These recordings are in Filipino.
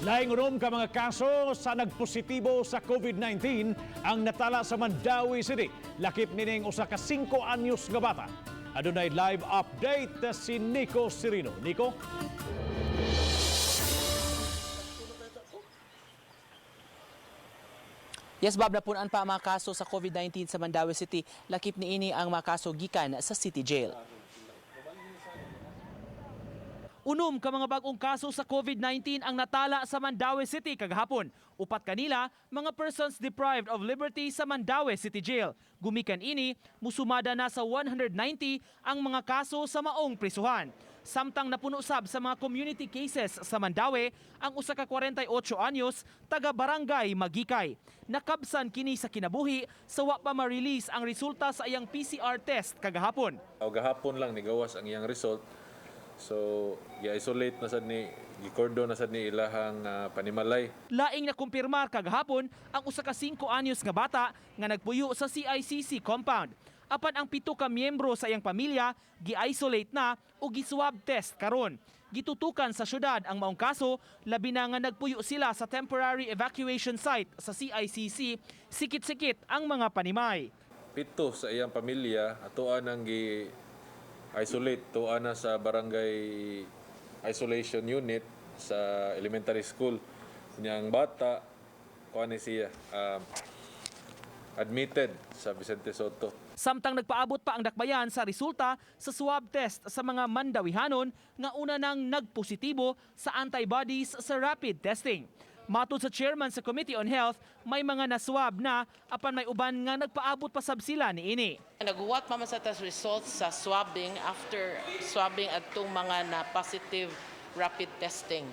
Laing unom ka mga kaso sa nagpositibo sa COVID-19 ang natala sa Mandaue City. Lakip nining usa ka 5 anyos nga bata. Adunay live update si Nico Sirino. Nico? Yes, Bob, napun-an pa ang mga kaso sa COVID-19 sa Mandaue City. Lakip niini ang mga kaso gikan sa City Jail. Unom ka mga bagong kaso sa COVID-19 ang natala sa Mandaue City kagahapon. Upat kanila, mga persons deprived of liberty sa Mandaue City Jail. Gumikan ini, musumada na sa 190 ang mga kaso sa maong prisuhan. Samtang napuno-usab sa mga community cases sa Mandaue, ang usa ka 48 anyos, taga-barangay Magikay. Nakabsan kini sa kinabuhi sa wa pa ma-release ang resulta sa iyang PCR test kagahapon. Gahapon lang nigawas ang iyang result. So, i-isolate na sad ni gikordo na sad ni ilahang panimalay. Laing na kumpirmar kagahapon ang usa ka 5 anyos nga bata nga nagpuyo sa CICC compound. Apan ang 7 ka miyembro sa iyang pamilya gi-isolate na o gi-swab test karon. Gitutukan sa syudad ang maong kaso, labi na nga nagpuyo sila sa temporary evacuation site sa CICC, sikit-sikit ang mga panimay. 7 sa iyang pamilya atoan ang isolate to ana sa barangay isolation unit sa elementary school. Niyang bata kuan siya admitted sa Vicente Soto. Samtang nagpaabot pa ang dakbayan sa resulta sa swab test sa mga Mandawihanon nga una nang nagpositibo sa antibodies sa rapid testing. Matod sa chairman sa Committee on Health, may mga naswab na apan may uban nga nagpaabot pa sab sila niini. Naghuwat pa man sa results sa swabbing after swabbing adtong mga na positive rapid testing.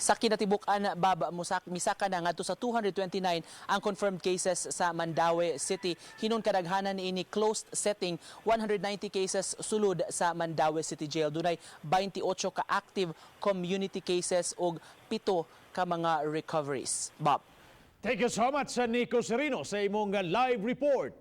Sa kinatibuk-an, Baba, misaka na ngadto sa 229 ang confirmed cases sa Mandaue City. Hinon kadaghanan niini closed setting, 190 cases sulod sa Mandaue City Jail. Dunay 28 ka active community cases ug 7 ka mga recoveries. Bob. Thank you so much, Nico Sirino, sa imong live report.